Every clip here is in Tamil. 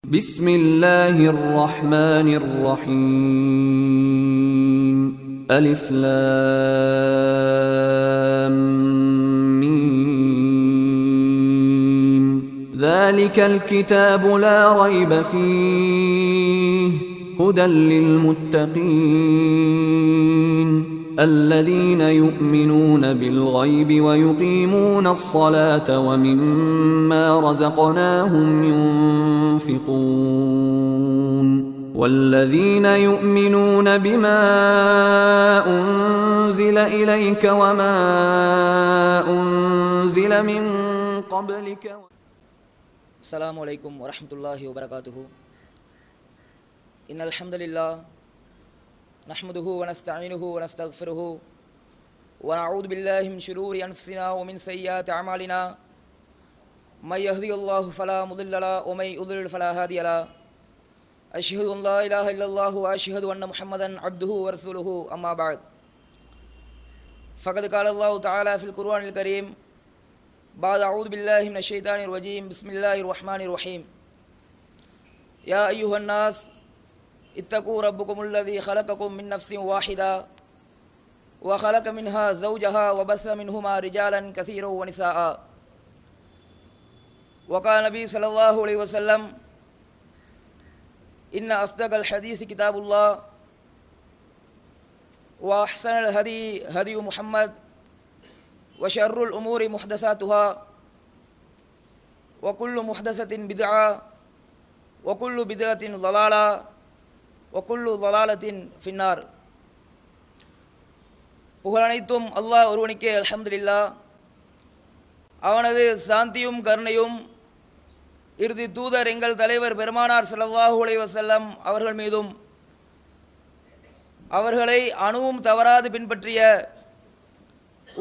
بسم الله الرحمن الرحيم ألف لام ميم ذلك الكتاب لا ريب فيه هدى للمتقين الذين يؤمنون بالغيب ويقيمون الصلاة ومما رزقناهم ينفقون والذين يؤمنون بما أنزل إليك وما أنزل من قبلك. السلام عليكم ورحمة الله وبركاته. إن الحمد لله نحمده ونستعينه ونستغفره ونعوذ بالله من شرور أنفسنا ومن سيئات أعمالنا من يهدي الله فلا مضل له ومن يضلل فلا هادي له أشهد أن لا إله إلا الله وأشهد أن محمدا عبده ورسوله أما بعد فقد قال الله تعالى في القرآن الكريم بعد أعوذ بالله من الشيطان الرجيم بسم الله الرحمن الرحيم يا أيها الناس اتقوا ربكم الذي خلقكم من نفس واحدة وخلق منها زوجها وبث منهما رجالا كثيرا ونساء وقال النبي صلى الله عليه وسلم إن أصدق الحديث كتاب الله وأحسن الهدي هدي محمد وشر الأمور محدثاتها وكل محدثة بدعة وكل بدعة ضلالة وكل ضلالة في النار. புகழனைத்தும் அல்லாஹ் ஒருவனுக்கே அல்ஹம்துலில்லாஹ். அவனது சாந்தியும் கருணையும் இறுதி தூதர் எங்கள் தலைவர் பெருமானார் ஸல்லல்லாஹு அலைஹி வஸல்லம் அவர்கள் மீதும் அவர்களை அணுவும் தவறாது பின்பற்றிய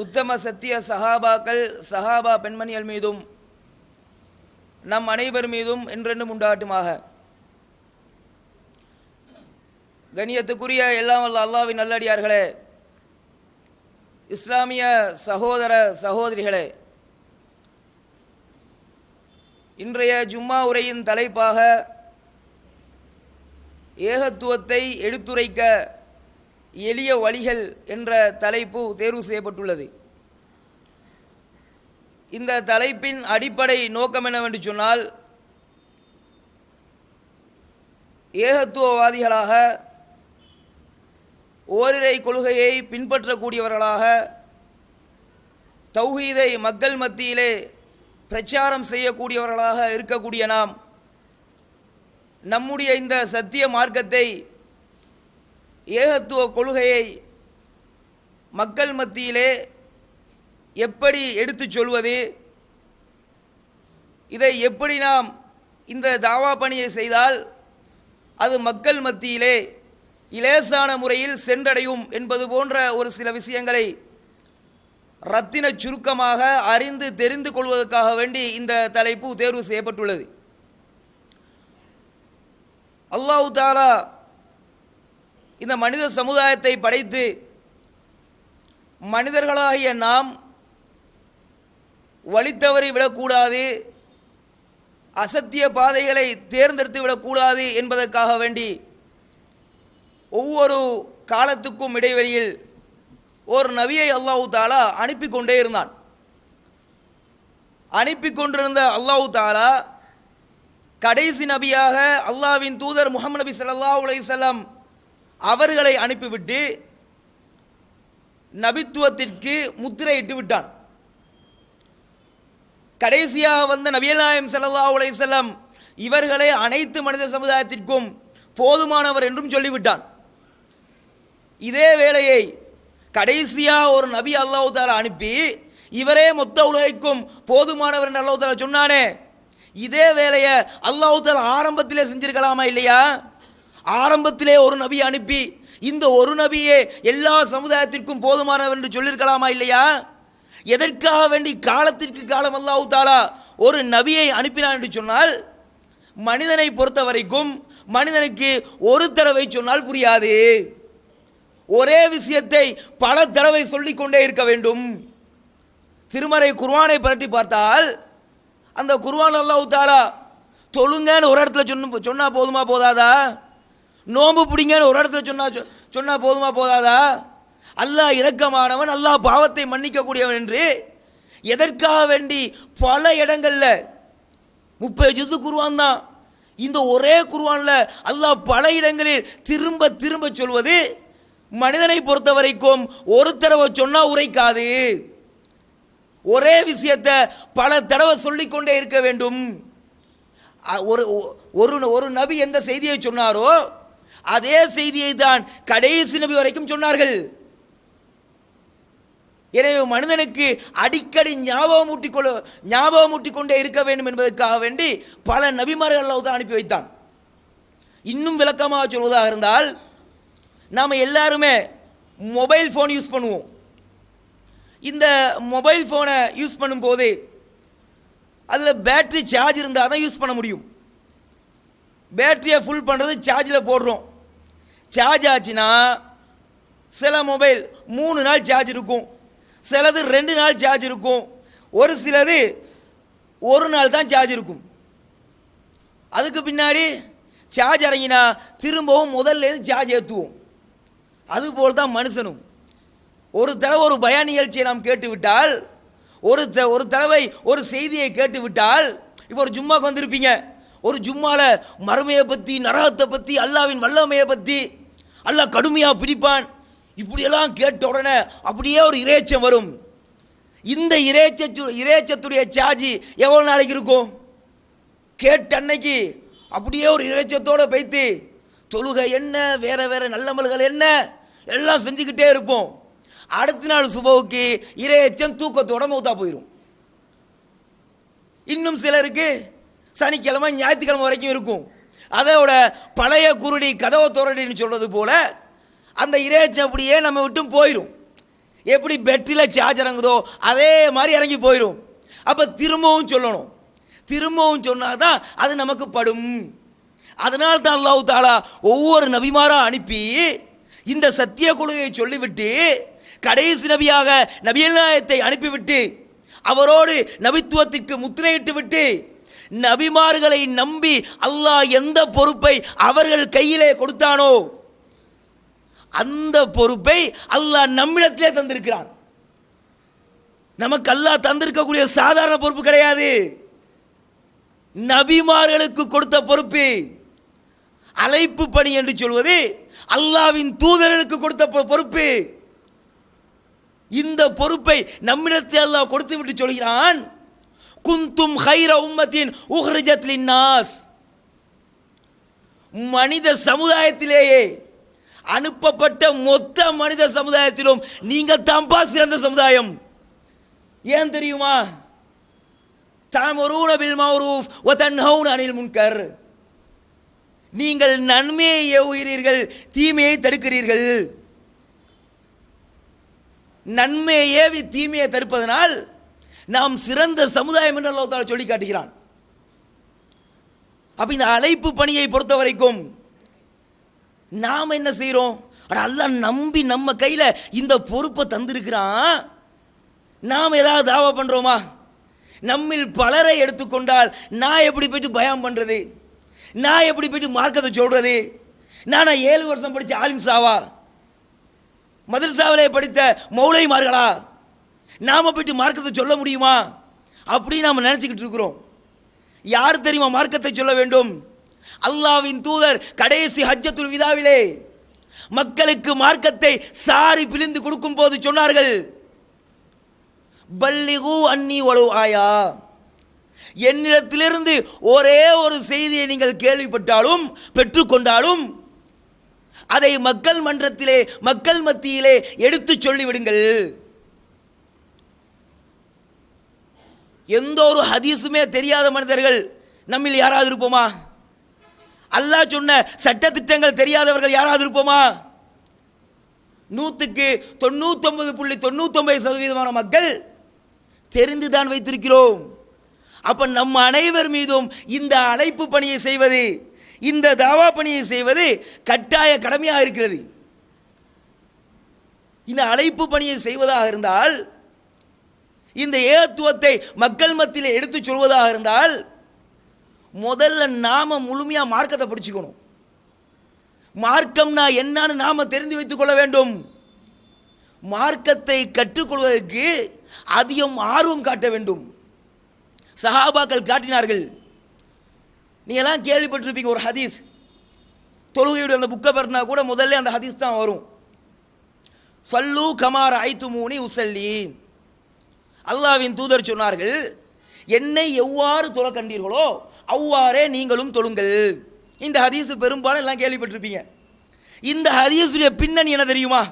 உத்தம சத்திய சஹாபாக்கள் சஹாபா பெண்மணிகள் மீதும் நம் அனைவர் மீதும் என்றென்றும் உண்டாட்டுமாக. கண்ணியத்துக்குரிய எல்லாம் வல்ல அல்லாஹ்வின் நல்லடியார்களே, இஸ்லாமிய சகோதர சகோதரிகளே, இன்றைய ஜும்மா உரையின் தலைப்பாக ஏகத்துவத்தை எடுத்துரைக்க எளிய வழிகள் என்ற தலைப்பு தேர்வு செய்யப்பட்டுள்ளது. இந்த தலைப்பின் அடிப்படை நோக்கம் என்னவென்று சொன்னால், ஏகத்துவவாதிகளாக ஓரிரை கொள்கையை பின்பற்றக்கூடியவர்களாக தௌஹீதை மக்கள் மத்தியிலே பிரச்சாரம் செய்யக்கூடியவர்களாக இருக்கக்கூடிய நாம் நம்முடைய இந்த சத்திய மார்க்கத்தை ஏகத்துவ கொள்கையை மக்கள் மத்தியிலே எப்படி எடுத்துச் சொல்வது, இதை எப்படி நாம் இந்த தாவா பணியை செய்தால் அது மக்கள் மத்தியிலே இலேசான முறையில் சென்றடையும் என்பது போன்ற ஒரு சில விஷயங்களை ரத்தின சுருக்கமாக அறிந்து தெரிந்து கொள்வதற்காக வேண்டி இந்த தலைப்பு தேர்வு செய்யப்பட்டுள்ளது. அல்லாஹ் தஆலா இந்த மனித சமுதாயத்தை படைத்து மனிதர்களாகிய நாம் வழித்தவறி விடக்கூடாது, அசத்திய பாதைகளை தேர்ந்தெடுத்து விடக்கூடாது என்பதற்காக வேண்டி ஒவ்வொரு காலத்துக்கும் இடைவெளியில் ஒரு நபியை அல்லாஹ் தஆலா அனுப்பி கொண்டே இருந்தான். அனுப்பி கொண்டிருந்த அல்லாஹ் தஆலா கடைசி நபியாக அல்லாஹ்வின் தூதர் முஹம்மது நபி ஸல்லல்லாஹு அலைஹி வஸல்லம் அவர்களை அனுப்பிவிட்டு நபித்துவத்திற்கு முத்திரையிட்டு விட்டான். கடைசியாக வந்த நபிகள் நாயகம் ஸல்லல்லாஹு அலைஹி வஸல்லம் இவர்களை அனைத்து மனித சமுதாயத்திற்கும் போதுமானவர் என்றும் சொல்லிவிட்டான். இதே வேளையை கடைசியாக ஒரு நபி அல்லாஹ் தஆலா அனுப்பி இவரே மொத்த உலகிற்கும் போதுமானவர் என்று அல்லாஹ் தஆலா சொன்னானே, இதே வேளையை அல்லாஹ் தஆலா ஆரம்பத்திலே செஞ்சிருக்கலாமா இல்லையா? ஆரம்பத்திலே ஒரு நபி அனுப்பி இந்த ஒரு நபியே எல்லா சமுதாயத்திற்கும் போதுமானவர் என்று சொல்லியிருக்கலாமா இல்லையா? எதற்காக வேண்டி காலத்திற்கு காலம் அல்லாஹ் தஆலா ஒரு நபியை அனுப்பினான் என்று சொன்னால், மனிதனை பொறுத்த வரைக்கும் மனிதனுக்கு ஒரு தடவை சொன்னால் புரியாது, ஒரே விஷயத்தை பல தடவை சொல்லிக் கொண்டே இருக்க வேண்டும். திருமறை குர்ஆனை பற்றி பார்த்தால் அந்த குர்ஆன் அல்லாஹ் தஆலா தொழுங்கன்னு ஒரு இடத்துல சொன்னா போதுமா போதாதா? நோம்பு பிடிங்கன்னு ஒரு இடத்துல சொன்னா போதுமா போதாதா? அல்லாஹ் இரக்கமானவன், அல்லாஹ் பாவத்தை மன்னிக்கக்கூடியவன் என்று எதற்காக வேண்டி பல இடங்கள்ல 30 ஜுஸ் குர்ஆன் தான், இந்த ஒரே குர்ஆன்ல அல்லாஹ் பல இடங்களில் திரும்ப திரும்ப சொல்வது மனிதனை பொறுத்த வரைக்கும் ஒரு தடவை சொன்னா உரைக்காது, ஒரே விஷயத்தை பல தடவை சொல்லிக்கொண்டே இருக்க வேண்டும். ஒரு நபி எந்த செய்தியை சொன்னாரோ அதே செய்தியை தான் கடைசி நபி வரைக்கும் சொன்னார்கள். எனவே மனிதனுக்கு அடிக்கடி ஞாபகமூட்டிக் கொண்டே இருக்க வேண்டும் என்பதற்காக வேண்டி பல நபிமார்கள் அல்லாஹ் தான் அனுப்பி வைத்தான். இன்னும் விளக்கமாக சொல்வதாக இருந்தால், நாம் எல்லாருமே மொபைல் ஃபோன் யூஸ் பண்ணுவோம். இந்த மொபைல் ஃபோனை யூஸ் பண்ணும்போது அதில் பேட்டரி சார்ஜ் இருந்தால் தான் யூஸ் பண்ண முடியும். பேட்டரியை ஃபுல் பண்ணுறது சார்ஜில் போடுறோம். சார்ஜ் ஆச்சுன்னா சில மொபைல் 3 நாள் சார்ஜ் இருக்கும், சிலது 2 நாள் சார்ஜ் இருக்கும், ஒரு சிலது 1 நாள் தான் சார்ஜ் இருக்கும். அதுக்கு பின்னாடி சார்ஜ் இறங்கினா திரும்பவும் முதல்ல சார்ஜ் ஏற்றுவோம். அதுபோல் தான் மனுஷனும். ஒரு தடவை ஒரு பயான் நிகழ்ச்சியை நாம் கேட்டுவிட்டால், ஒரு தடவை ஒரு செய்தியை கேட்டுவிட்டால், இப்போ ஒரு ஜும்மாக்கு வந்திருப்பீங்க, ஒரு ஜும்மால மறுமையை பற்றி, நரகத்தை பற்றி, அல்லாவின் வல்லமையை பற்றி, அல்லாஹ் கடுமையாக பிடிப்பான், இப்படியெல்லாம் கேட்ட உடனே அப்படியே ஒரு இறைச்சம் வரும். இந்த இறைச்சத்துடைய சார்ஜ் எவ்வளோ நாளைக்கு இருக்கும்? கேட்ட அன்னைக்கு அப்படியே ஒரு இறைச்சத்தோடு வைத்து தொழுகை என்ன, வேற வேற நல்லமல்கள் என்ன எல்லாம் செஞ்சுக்கிட்டே இருப்போம். அடுத்த நாள் சுபவுக்கு இறைச்சம் தூக்கத்தோட மௌத்தா போயிடும். இன்னும் சிலருக்கு சனிக்கிழமை ஞாயிற்றுக்கிழமை வரைக்கும் இருக்கும். அதோட பழைய குருடி கதவை தோரடின்னு சொல்றது போல அந்த இறைச்சம் அப்படியே நம்ம விட்டும் போயிடும். எப்படி பேட்டரியில் சார்ஜ் இறங்குதோ அதே மாதிரி இறங்கி போயிடும். அப்போ திரும்பவும் சொல்லணும், திரும்பவும் சொன்னாதான் அது நமக்கு படும். அதனால தான் அல்லாஹ் தஆலா ஒவ்வொரு நபிமாரா அனுப்பி இந்த சத்திய கொள்கையை சொல்லிவிட்டு கடைசி நபியாக நபிகள் நாயகத்தை அனுப்பிவிட்டு அவரோடு நபித்துவத்திற்கு முத்திரையிட்டு விட்டு நபிமார்களை நம்பி அல்லாஹ் எந்த பொறுப்பை அவர்கள் கையிலே கொடுத்தானோ அந்த பொறுப்பை அல்லாஹ் நம்மிடத்திலே தந்திருக்கிறான். நமக்கு அல்லாஹ் தந்திருக்கக்கூடிய சாதாரண பொறுப்பு கிடையாது, நபிமார்களுக்கு கொடுத்த பொறுப்பு. அழைப்பு பணி என்று சொல்வது அல்லாஹ்வின் தூதர்களுக்கு கொடுத்த பொறுப்பு. இந்த பொறுப்பை நம்மிடத்தில் அல்லாஹ் கொடுத்து விட்டு சொல்கிறான், குந்தும் ஹைர உம்மத்தின் உஹ்ரிஜத் லின்னாஸ். மனித சமுதாயத்திலேயே அனுப்பப்பட்ட மொத்த மனித சமுதாயத்திலும் நீங்க தாம்பா சிறந்த சமுதாயம். ஏன் தெரியுமா? தஅமுரூன பில் மஅரூஃப் வ தன்ஹவுன அனில் முன்கர். நீங்கள் நன்மையை ஏவுகிறீர்கள், தீமையை தடுக்கிறீர்கள். நன்மையை ஏவி தீமையை தடுப்பதனால் நாம் சிறந்த சமுதாயம் என்று அல்லாஹ் தஆலா சொல்லி காட்டுகிறான். அப்ப இந்த அழைப்பு பணியை பொறுத்த வரைக்கும் நாம் என்ன செய்கிறோம்? அல்லாஹ் நம்பி நம்ம கையில் இந்த பொறுப்பை தந்திருக்கிறான். நாம் ஏதாவது தாவா பண்ணுறோமா? நம்மில் பலரை எடுத்துக்கொண்டால் நான் எப்படி போயிட்டு பயான் பண்ணுறது, நான் எப்படி போயிட்டு மார்க்கத்தை சொல்கிறது? நான் 7 வருஷம் படித்த ஆலிம் சாவா, மதரசாவிலே படித்த மௌலைமார்களா, நாம் போயிட்டு மார்க்கத்தை சொல்ல முடியுமா? அப்படி நாம் நினச்சிக்கிட்டு இருக்கிறோம். யார் தெரியுமா மார்க்கத்தை சொல்ல வேண்டும்? அல்லாஹ்வின் தூதர் கடைசி ஹஜ்ஜத்துல் விதாவிலே மக்களுக்கு மார்க்கத்தை சாரி பிழிந்து கொடுக்கும் போது சொன்னார்கள், பல்லிகு அன்னி வலு ஆயா. என்னிடத்திலிருந்து ஒரே ஒரு செய்தியை நீங்கள் கேள்விப்பட்டாலும் பெற்றுக்கொண்டாலும் அதை மக்கள் மன்றத்திலே, மக்கள் மத்தியிலே எடுத்து சொல்லிவிடுங்கள். எந்த ஒரு ஹதீஸுமே தெரியாத மனிதர்கள் நம்மில் யாராவது இருப்போமா? அல்லாஹ் சொன்ன சட்ட திட்டங்கள் தெரியாதவர்கள் யாராவது இருப்போமா? 100க்கு 99.99% மக்கள் தெரிந்துதான் வைத்திருக்கிறோம். அப்ப நம்ம அனைவர் மீதும் இந்த அழைப்பு பணியை செய்வது, இந்த தாவா பணியை செய்வது கட்டாய கடமையாக இருக்கிறது. இந்த அழைப்பு பணியை செய்வதாக இருந்தால், இந்த ஏகத்துவத்தை மக்கள் மத்தியில் எடுத்து சொல்வதாக இருந்தால், முதல்ல நாம முழுமையா மார்க்கத்தை படிச்சுக்கணும். மார்க்கம்னா என்னன்னு நாம தெரிந்து வைத்துக் கொள்ள வேண்டும். மார்க்கத்தை கற்றுக்கொள்வதற்கு அதிகம் ஆர்வம் காட்ட வேண்டும். சஹாபாக்கள் காட்டினார்கள். நீங்க எல்லாம் கேள்விப்பட்டிருப்பீங்க ஒரு ஹதீஸ், தொழுகையுடைய அந்த புக்கை பற்றினா கூட முதல்ல அந்த ஹதீஸ் தான் வரும். சல்லு கமார ஐத்துமூனி உசல்லி. அல்லாஹ்வின் தூதர் சொன்னார்கள், என்னை எவ்வாறு தொழ கண்டீர்களோ அவ்வாறே நீங்களும் தொழுங்கள். இந்த ஹதீஸ் பெரும்பாலும் எல்லாம் கேள்விப்பட்டிருப்பீங்க. இந்த ஹதீஸுடைய பின்னணி என்ன தெரியுமா?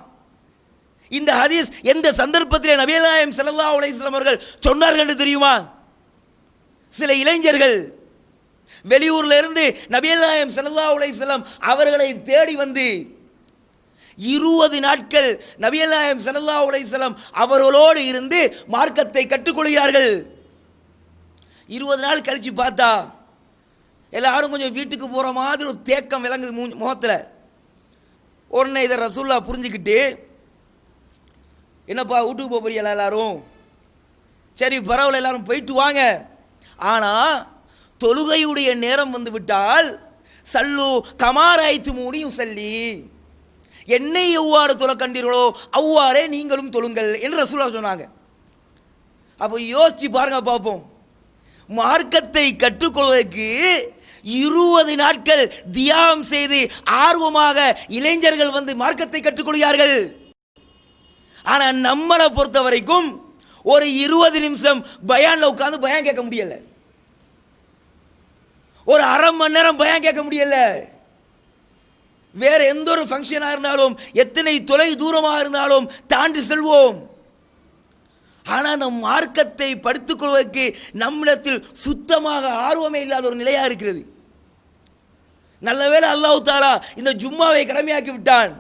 இந்த ஹதீஸ் எந்த சந்தர்ப்பத்தில் நபிகள் நாயகம் ஸல்லல்லாஹு அலைஹி வஸல்லம் அவர்கள் சொன்னார்கள் என்று தெரியுமா? சில இளைஞர்கள் வெளியூர்ல இருந்து நபிகள் நாயகம் ஸல்லல்லாஹு அலைஹி வஸல்லம் அவர்களை தேடி வந்து 20 நாட்கள் நபிகள் நாயகம் ஸல்லல்லாஹு அலைஹி வஸல்லம் அவர்களோடு இருந்து மார்க்கத்தை கற்றுக்கொள்கிறார்கள். 20 நாள் கழிச்சு பார்த்தா எல்லாரும் கொஞ்சம் வீட்டுக்கு போற மாதிரி ஒரு தேக்கம் விளங்குது முகத்தில். உடனே இதை ரசூல்லா புரிஞ்சுக்கிட்டு, என்னப்பா வீட்டுக்கு போறீங்களா எல்லாரும்? சரி பரவாயில்ல, எல்லாரும் போயிட்டு வாங்க. ஆனா தொழுகையுடைய நேரம் வந்து விட்டால் சல்லு கமாராய்த்து மூடி உசல்லி, என்னை எவ்வாறு தொழ கண்டீர்களோ அவ்வாறே நீங்களும் தொழுங்கள் என்று ரசூலுல்லாஹ் சொன்னாங்க. அப்போ யோசிச்சு பாருங்க பார்ப்போம். மார்க்கத்தை கற்றுக்கொள்வதற்கு 20 நாட்கள் தியாகம் செய்து ஆர்வமாக இளைஞர்கள் வந்து மார்க்கத்தை கற்றுக்கொள்கிறார்கள். ஆனா நம்மளை பொறுத்த வரைக்கும் ஒரு 20 நிமிஷம் பயான்ல உட்கார்ந்து பயான் கேட்க முடியல, ஒரு அரை மணி நேரம் பயான் கேட்க முடியல. வேற எந்த ஒரு ஃபங்க்ஷனாக இருந்தாலும், எத்தனை தொலை தூரமாக இருந்தாலும் தாண்டி செல்வோம். ஆனால் அந்த மார்க்கத்தை படித்துக் கொள்வதற்கு நம்மிடத்தில் சுத்தமாக ஆர்வமே இல்லாத ஒரு நிலையா இருக்கிறது. நல்லவேளை அல்லாஹ் தஆலா இந்த ஜும்மாவை கடமையாக்கி விட்டான்.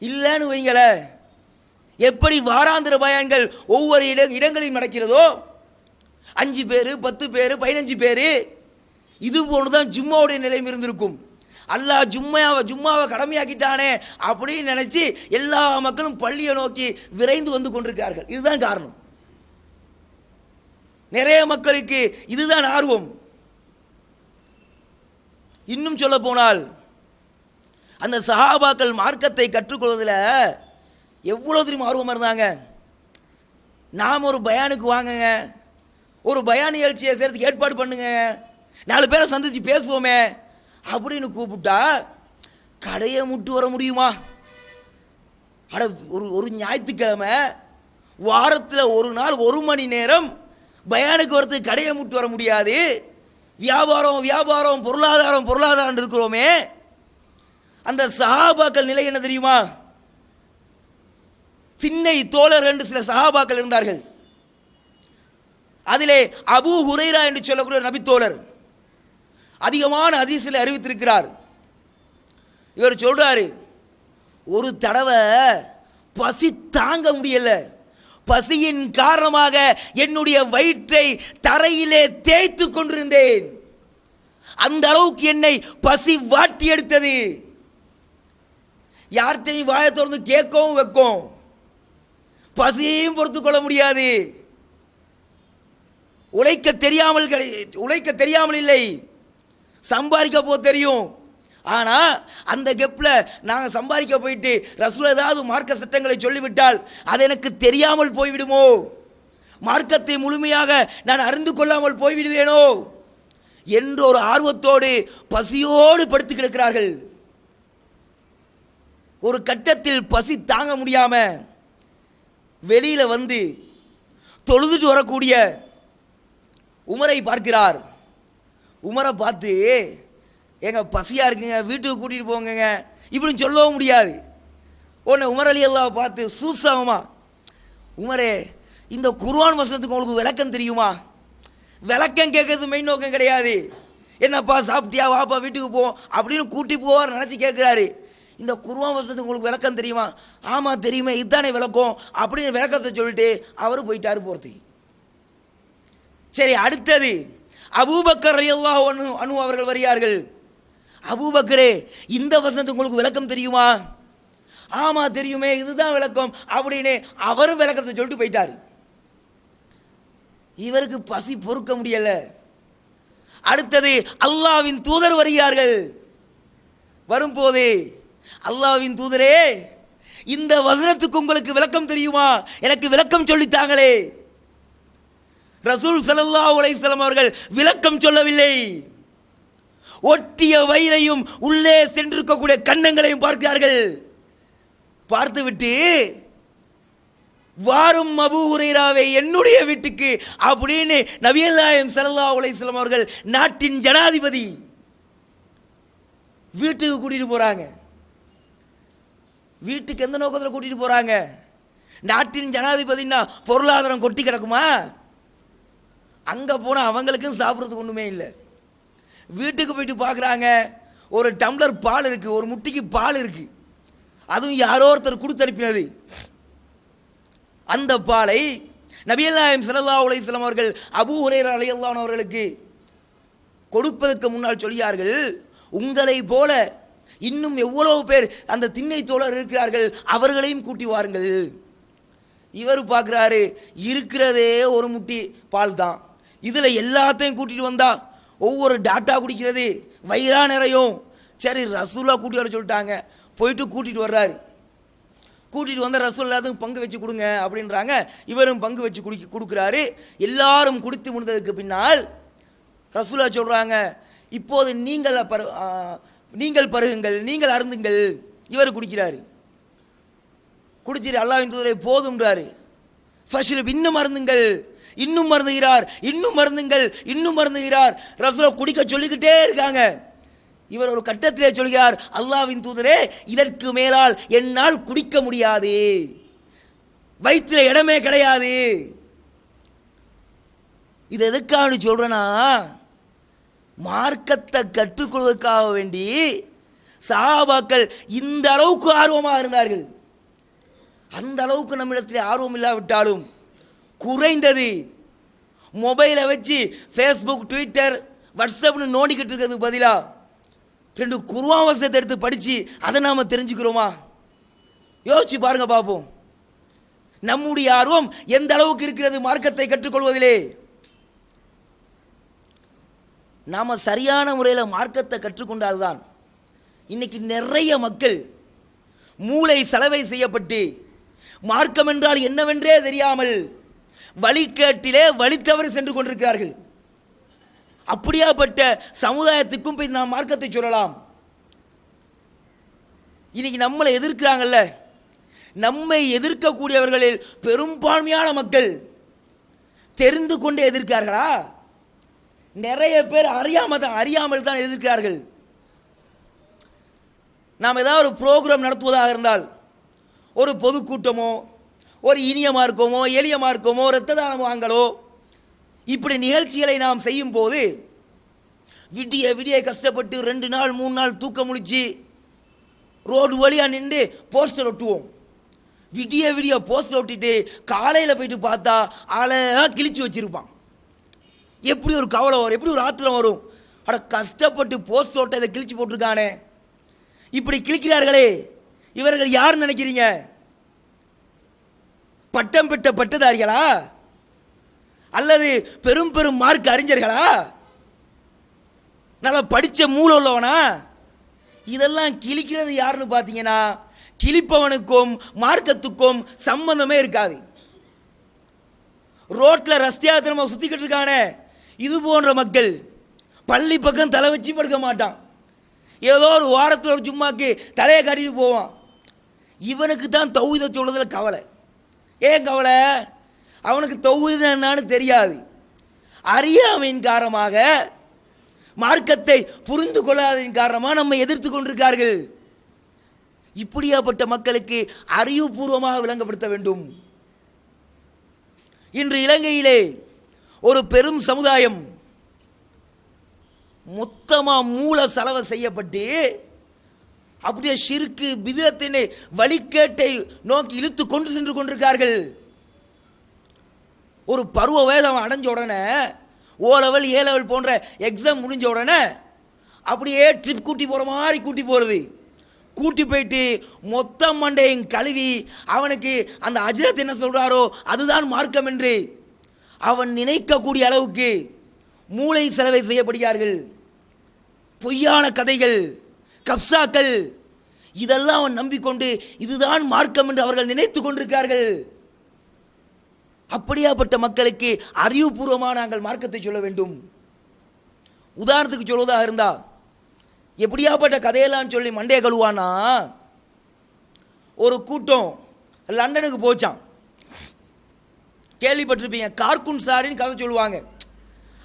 இல்லைன்னு வைங்கள, எப்படி வாராந்திர பயான்கள் ஒவ்வொரு இடங்களில் நடக்கிறதோ 5 பேர் 10 பேர் 15 பேர், இது போன்றுதான் ஜும்மாவுடைய நிலையம் இருந்திருக்கும். அல்லாஹ் ஜும்மாவை கடமையாக்கிட்டானே அப்படின்னு நினைச்சு எல்லா மக்களும் பள்ளியை நோக்கி விரைந்து வந்து கொண்டிருக்கிறார்கள். இதுதான் காரணம். நிறைய மக்களுக்கு இதுதான் ஆர்வம். இன்னும் சொல்ல போனால் அந்த சஹாபாக்கள் மார்க்கத்தை கற்றுக்கொள்வதில் எவ்வளவு தெரியுமா ஆர்வமாக இருந்தாங்க. நாம் ஒரு பயானுக்கு வாங்குங்க, ஒரு பயான் நிகழ்ச்சியை சேர்த்து ஏற்பாடு பண்ணுங்க, 4 பேரை சந்திச்சு பேசுவோமே அப்படின்னு கூப்பிட்டா கடையை முட்டு வர முடியுமா? அட ஒரு ஞாயிற்றுக்கிழமை வாரத்தில் ஒரு நாள் 1 மணி நேரம் பயானுக்கு வரத்துக்கு கடையை முட்டு வர முடியாது. வியாபாரம் பொருளாதாரம் இருக்கிறோமே. அந்த சஹாபாக்கள் நிலை என்ன தெரியுமா? சின்னை தோழர் என்று சில சஹாபாக்கள் இருந்தார்கள். அதிலே அபூ ஹுரைரா என்று சொல்லக்கூடிய நபி தோழர் அதிகமான ஹதீஸில் அறிவித்திருக்கிறார். இவர் சொல்றாரு, ஒரு தடவை பசி தாங்க முடியல, பசியின் காரணமாக என்னுடைய வயிற்றை தரையிலே தேய்த்து கொண்டிருந்தேன். அந்த அளவுக்கு என்னை பசி வாட்டி எடுத்தது. யார்கிட்டையும் வாயை திறந்து கேட்கவும் வைக்கும், பசியையும் பொறுத்து கொள்ள முடியாது. உழைக்க தெரியாமல் இல்லை, சம்பாதிக்க போ தெரியும். ஆனால் அந்த கெப்பில் நாங்கள் சம்பாதிக்க போயிட்டு ரசூல் ஏதாவது மார்க்க சட்டங்களை சொல்லிவிட்டால் அது எனக்கு தெரியாமல் போய்விடுமோ, மார்க்கத்தை முழுமையாக நான் அறிந்து கொள்ளாமல் போய்விடுவேனோ என்ற ஒரு ஆர்வத்தோடு பசியோடு படுத்து கிடக்கிறார்கள். ஒரு கட்டத்தில் பசி தாங்க முடியாம வெளியில வந்து தொழுதுட்டு வரக்கூடிய உமரை பார்க்கிறார். உமரை பார்த்து, எங்க பசியா இருக்குங்க, வீட்டுக்கு கூட்டிட்டு போங்க இப்படின்னு சொல்லவும் முடியாது. உடனே உமர் ரலியல்லாஹு பார்த்து சூசகமா, உமரே இந்த குர்ஆன் வசனத்துக்கு உங்களுக்கு விளக்கம் தெரியுமா? விளக்கம் கேட்கறது மெயின் நோக்கம் கிடையாது. என்னப்பா சாப்பிட்டியா, வாப்பா வீட்டுக்கு போ அப்படின்னு கூட்டி போவார் நினச்சி கேட்குறாரு. இந்த குர்ஆன் வசனத்துக்கு உங்களுக்கு விளக்கம் தெரியுமா? ஆமாம் தெரியுமே, இதுதானே விளக்கம் அப்படின்னு விளக்கத்தை சொல்லிட்டு அவர் போயிட்டாரு போகிறதுக்கு. சரி, அடுத்தது அபூபக்கர் ரலியல்லாஹு அன்ஹு அவர்கள் வருகிறார்கள். அபூபக்கரே இந்த வசனத்துக்கு உங்களுக்கு விளக்கம் தெரியுமா? ஆமாம் தெரியுமே, இதுதான் விளக்கம் அப்படின்னு அவரும் விளக்கத்தை சொல்லிட்டு போயிட்டார். இவருக்கு பசி பொறுக்க முடியல. அடுத்தது அல்லாஹ்வின் தூதர் வருகிறார்கள். வரும்போது அல்லாஹ்வின் தூதரே, இந்த வசனத்துக்கு உங்களுக்கு விளக்கம் தெரியுமா? எனக்கு விளக்கம் சொல்லித்தாங்களே. ரசூல் ஸல்லல்லாஹு அலைஹி வஸல்லம் அவர்கள் விளக்கம் சொல்லவில்லை. ஒட்டிய வயிறையும் உள்ளே சென்றிருக்கக்கூடிய கன்னங்களையும் பார்க்கிறார்கள். பார்த்துவிட்டு, வாரும் அபூ ஹுரைராவே என்னுடைய வீட்டுக்கு அப்படின்னு நபிகள் நாயகம் ஸல்லல்லாஹு அலைஹி வஸல்லம் அவர்கள் நாட்டின் ஜனாதிபதி வீட்டுக்கு கூட்டிட்டு போறாங்க. வீட்டுக்கு எந்த நோக்கத்தில் கூட்டிட்டு போறாங்க? நாட்டின் ஜனாதிபதினா பொருளாதாரம் கொட்டி கிடக்குமா? அங்க போனா அவங்களுக்கும் சாப்பிட்றதுக்கு ஒண்ணுமே இல்லை. வீட்டுக்கு போயிட்டு பார்க்குறாங்க, ஒரு டம்ளர் பால் இருக்கு, ஒரு முட்டிக்கு பால் இருக்கு. அதுவும் யாரோ ஒருத்தர் கொடுத்து அனுப்பினது. அந்த பாலை நபிகள் நாயகம் ஸல்லல்லாஹு அலைஹி வஸல்லம் அவர்கள் அபூ ஹுரைரா ரலியல்லாஹு அன்ஹு அவர்களுக்கு கொடுப்பதற்கு முன்னால் சொல்கிறார்கள், உங்களை போல இன்னும் எவ்வளவு பேர் அந்த திண்ணை தோழர் இருக்கிறார்கள், அவர்களையும் கூட்டி வாருங்கள். இவர் பார்க்குறாரு, இருக்கிறதே ஒரு முட்டி பால் தான், இதில் எல்லாத்தையும் கூட்டிட்டு வந்தா ஒவ்வொரு டாட்டா குடிக்கிறது வயிறா நிறையும். சரி, ரசூலா கூட்டி வர சொல்லிட்டாங்க. போயிட்டு கூட்டிட்டு வர்றாரு. கூட்டிட்டு வந்த ரசூல் எல்லாத்துக்கும் பங்கு வச்சு கொடுங்க அப்படின்றாங்க. இவரும் பங்கு வச்சு கொடுக்குறாரு. எல்லாரும் குடித்து முடிந்ததுக்கு பின்னால் ரசூலா சொல்றாங்க, இப்போது நீங்கள் பருகுங்கள், நீங்கள் அருந்துங்கள். இவர் குடிக்கிறாரு. குடிச்சிட்டு அல்லாஹ்வின் தூதரை போதும்ன்றாரு. ஃபஷ்ரப், இன்னும் அருந்துங்கள். இன்னும் மருந்துகிறார், இன்னும் மருந்துங்கள், இன்னும் மருந்துகிறார். ரசூலா குடிக்க சொல்லிக்கிட்டே இருக்காங்க. இவர் ஒரு கட்டத்திலே சொல்கிறார், அல்லாஹ்வின் தூதரே, இதற்கு மேலால் என்னால் குடிக்க முடியாது, வயிற்றில் இடமே கிடையாது. இது எதுக்காக சொல்றேன்னா, மார்க்கத்தை கற்றுக்கொள்வதற்காக வேண்டி சஹாபாக்கள் இந்த அளவுக்கு ஆர்வமாக இருந்தார்கள். அந்த அளவுக்கு நம்மிடத்தில் ஆர்வம் இல்லாவிட்டாலும் குறைந்தது மொபைலை வச்சு ஃபேஸ்புக், ட்விட்டர், வாட்ஸ்அப்னு நோண்டிக்கிட்டு இருக்கிறதுக்கு பதிலாக 2 குர்ஆன் வசனத்தை எடுத்து படித்து அதை நாம் தெரிஞ்சுக்கிறோமா? யோசிச்சு பாருங்க, பார்ப்போம். நம்முடைய ஆர்வம் எந்த அளவுக்கு இருக்கிறது மார்க்கத்தை கற்றுக்கொள்வதிலே? நாம் சரியான முறையில் மார்க்கத்தை கற்றுக்கொண்டால்தான் இன்னைக்கு நிறைய மக்கள் மூளை சலவை செய்யப்பட்டு மார்க்கம் என்றால் என்னவென்றே தெரியாமல் வழிகேட்டிலே வழித்தவறி சென்று கொண்டிருக்கிறார்கள். அப்படியாப்பட்ட சமுதாயத்துக்கும் போய் நாம் மார்க்கத்தை சொல்லலாம். இன்னைக்கு நம்மளை எதிர்க்கிறாங்கல்ல, நம்மை எதிர்க்கக்கூடியவர்களில் பெரும்பான்மையான மக்கள் தெரிந்து கொண்டே எதிர்க்கிறார்களா? நிறைய பேர் அறியாமல் தான் எதிர்க்கிறார்கள். நாம் ஏதாவது ஒரு ப்ரோக்ராம் நடத்துவதாக இருந்தால், ஒரு பொதுக்கூட்டமோ, ஒரு இனிய மார்க்கமோ, எளிய மார்க்கமோ, இரத்த தானம் வாங்கலோ, இப்படி நிகழ்ச்சிகளை நாம் செய்யும் போது விடிய விடிய கஷ்டப்பட்டு 2 நாள் 3 நாள் தூக்க முடிச்சு ரோடு வழியாக நின்று போஸ்டர் ஒட்டுவோம். விடிய விடிய போஸ்டர் ஒட்டிட்டு காலையில் போயிட்டு பார்த்தா அழகாக கிழிச்சு வச்சிருப்பான். எப்படி ஒரு கவலை வரும், எப்படி ஒரு ஆத்திரம் வரும்? அட, கஷ்டப்பட்டு போஸ்டர் ஒட்ட இதை கிழிச்சு போட்டிருக்கானே. இப்படி கிழிக்கிறார்களே, இவர்கள் யார் நினைக்கிறீங்க? பட்டம் பெற்ற பட்டதாரிகளா அல்லது பெரும் பெரும் மார்க் அறிஞர்களா? நல்லா படித்த மூளை உள்ளவனா? இதெல்லாம் கிழிக்கிறது யாருன்னு பார்த்தீங்கன்னா, கிழிப்பவனுக்கும் மார்க்கத்துக்கும் சம்பந்தமே இருக்காது. ரோட்டில் ரஸ்தியாத்திரமாக சுற்றிக்கிட்டு இருக்கானே, இது போன்ற மக்கள் பள்ளி பக்கம் தலை வச்சு படுக்க மாட்டான். ஏதோ ஒரு வாரத்தில் ஒரு சும்மாக்கு தலையை காட்டிட்டு போவான். இவனுக்கு தான் தௌஹீதை சொல்றதுல கவலை. ஏன் கவலை? அவனுக்கு தௌஹீது என்னன்னு தெரியாது. அறியாமையின் காரணமாக, மார்க்கத்தை புரிந்து கொள்ளாததின் காரணமாக நம்மை எதிர்த்து கொண்டிருக்கார்கள். இப்படியாப்பட்ட மக்களுக்கு அறிவுபூர்வமாக விளங்கப்படுத்த வேண்டும். இன்று இலங்கையிலே ஒரு பெரும் சமுதாயம் மொத்தமாக மூல செலவு செய்யப்பட்டு அப்படியே ஷிர்க்கு பிதத்தினை வழிகேட்டை நோக்கி இழுத்து கொண்டு சென்று கொண்டிருக்கார்கள். ஒரு பருவ வேதம் அடைஞ்ச உடனே, ஓ லெவல் ஏ லெவல் போன்ற எக்ஸாம் முடிஞ்ச உடனே அப்படியே ட்ரிப் கூட்டி போகிற மாதிரி கூட்டி போகிறது. கூட்டி போயிட்டு மொத்த மண்டையும் கழுவி அவனுக்கு அந்த அஜ்ரத் என்ன சொல்கிறாரோ அதுதான் மார்க்கம் என்று அவன் நினைக்கக்கூடிய அளவுக்கு மூளை செலவை செய்யப்படுகிறார்கள். பொய்யான கதைகள், கப்சாக்கள், இதெல்லாம் அவன் நம்பிக்கொண்டு இதுதான் மார்க்கம் என்று அவர்கள் நினைத்து கொண்டிருக்கிறார்கள். அப்படியாப்பட்ட மக்களுக்கு அறிவுபூர்வமாக நாங்கள் மார்க்கத்தை சொல்ல வேண்டும். உதாரணத்துக்கு சொல்வதாக இருந்தா, எப்படியாப்பட்ட கதையெல்லாம் சொல்லி மண்டைய கழுவானா, ஒரு கூட்டம் லண்டனுக்கு போச்சான். கேள்விப்பட்டிருப்பீங்க, கார்குன் சாரின்னு கதை சொல்லுவாங்க.